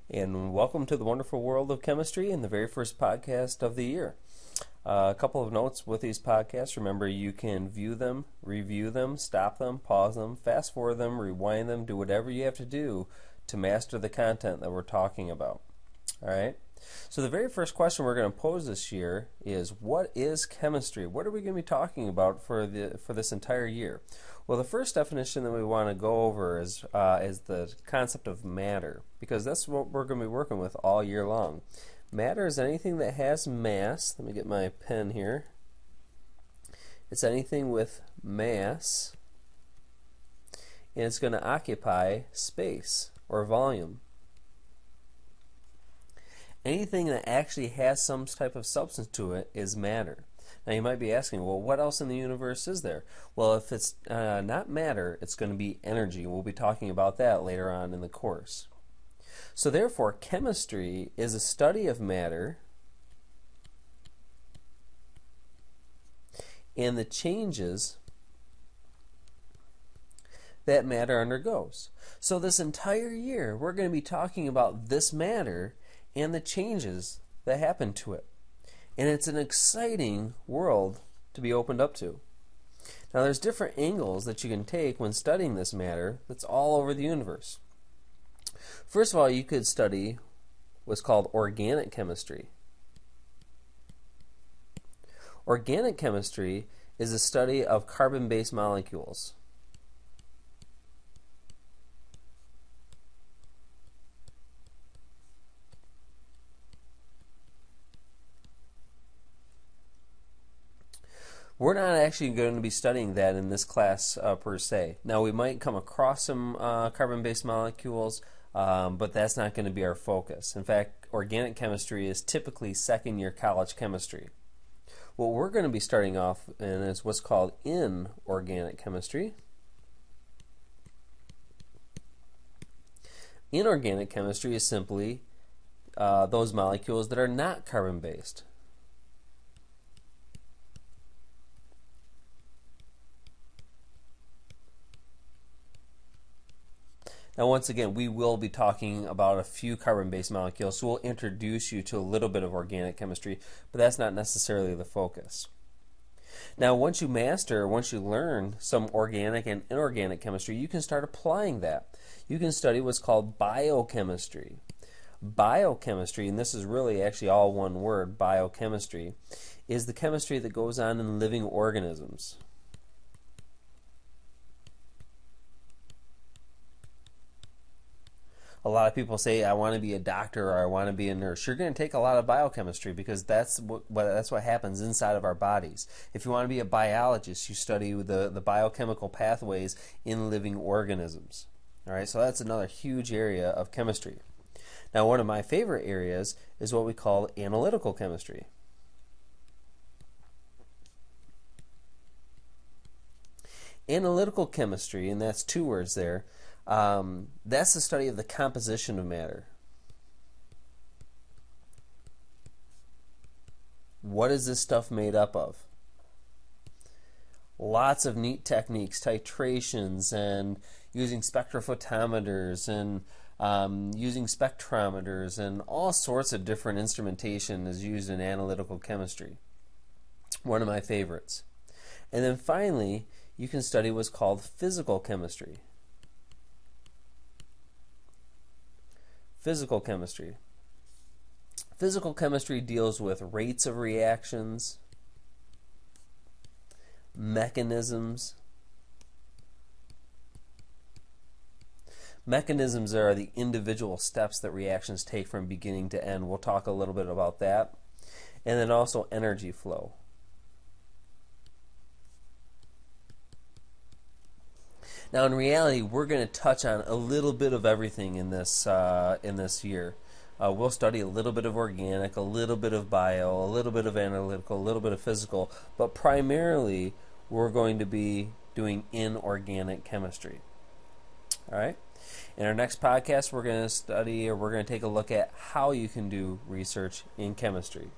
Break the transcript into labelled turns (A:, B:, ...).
A: And welcome to the wonderful world of chemistry and the very first podcast of the year. A couple of notes with these podcasts. Remember, you can view them, review them, stop them, pause them, fast forward them, rewind them, do whatever you have to do to master the content that we're talking about. All right? So the very first question we're going to pose this year is, what is chemistry? What are we going to be talking about for this entire year? Well, the first definition that we want to go over is the concept of matter, because that's what we're going to be working with all year long. Matter is anything that has mass. Let me get my pen here. It's anything with mass, and it's going to occupy space or volume. Anything that actually has some type of substance to it is matter. Now you might be asking, well, what else in the universe is there? Well, if it's not matter, it's going to be energy. We'll be talking about that later on in the course. So therefore, chemistry is a study of matter and the changes that matter undergoes. So this entire year, we're going to be talking about this matter and the changes that happen to it. And it's an exciting world to be opened up to. Now there's different angles that you can take when studying this matter that's all over the universe. First of all, you could study what's called organic chemistry. Organic chemistry is a study of carbon-based molecules. We're not actually going to be studying that in this class per se. Now we might come across some carbon-based molecules, but that's not going to be our focus. In fact, organic chemistry is typically second-year college chemistry. What we're going to be starting off in is what's called inorganic chemistry. Inorganic chemistry is simply those molecules that are not carbon-based. Now once again, we will be talking about a few carbon-based molecules, so we'll introduce you to a little bit of organic chemistry, but that's not necessarily the focus. Now once you learn some organic and inorganic chemistry, you can start applying that. You can study what's called biochemistry. Biochemistry, and this is really actually all one word, biochemistry, is the chemistry that goes on in living organisms. A lot of people say, I want to be a doctor or I want to be a nurse. You're going to take a lot of biochemistry because that's what happens inside of our bodies. If you want to be a biologist, you study the biochemical pathways in living organisms. All right, so that's another huge area of chemistry. Now, one of my favorite areas is what we call analytical chemistry. Analytical chemistry, and that's two words there, that's the study of the composition of matter. What is this stuff made up of? Lots of neat techniques, titrations, and using spectrophotometers, and using spectrometers, and all sorts of different instrumentation is used in analytical chemistry. One of my favorites. And then finally, you can study what's called physical chemistry. Physical chemistry. Physical chemistry deals with rates of reactions, mechanisms. Mechanisms are the individual steps that reactions take from beginning to end. We'll talk a little bit about that. And then also energy flow. Now, in reality, we're going to touch on a little bit of everything in this year. We'll study a little bit of organic, a little bit of bio, a little bit of analytical, a little bit of physical, but primarily we're going to be doing inorganic chemistry. All right? In our next podcast, we're going to take a look at how you can do research in chemistry.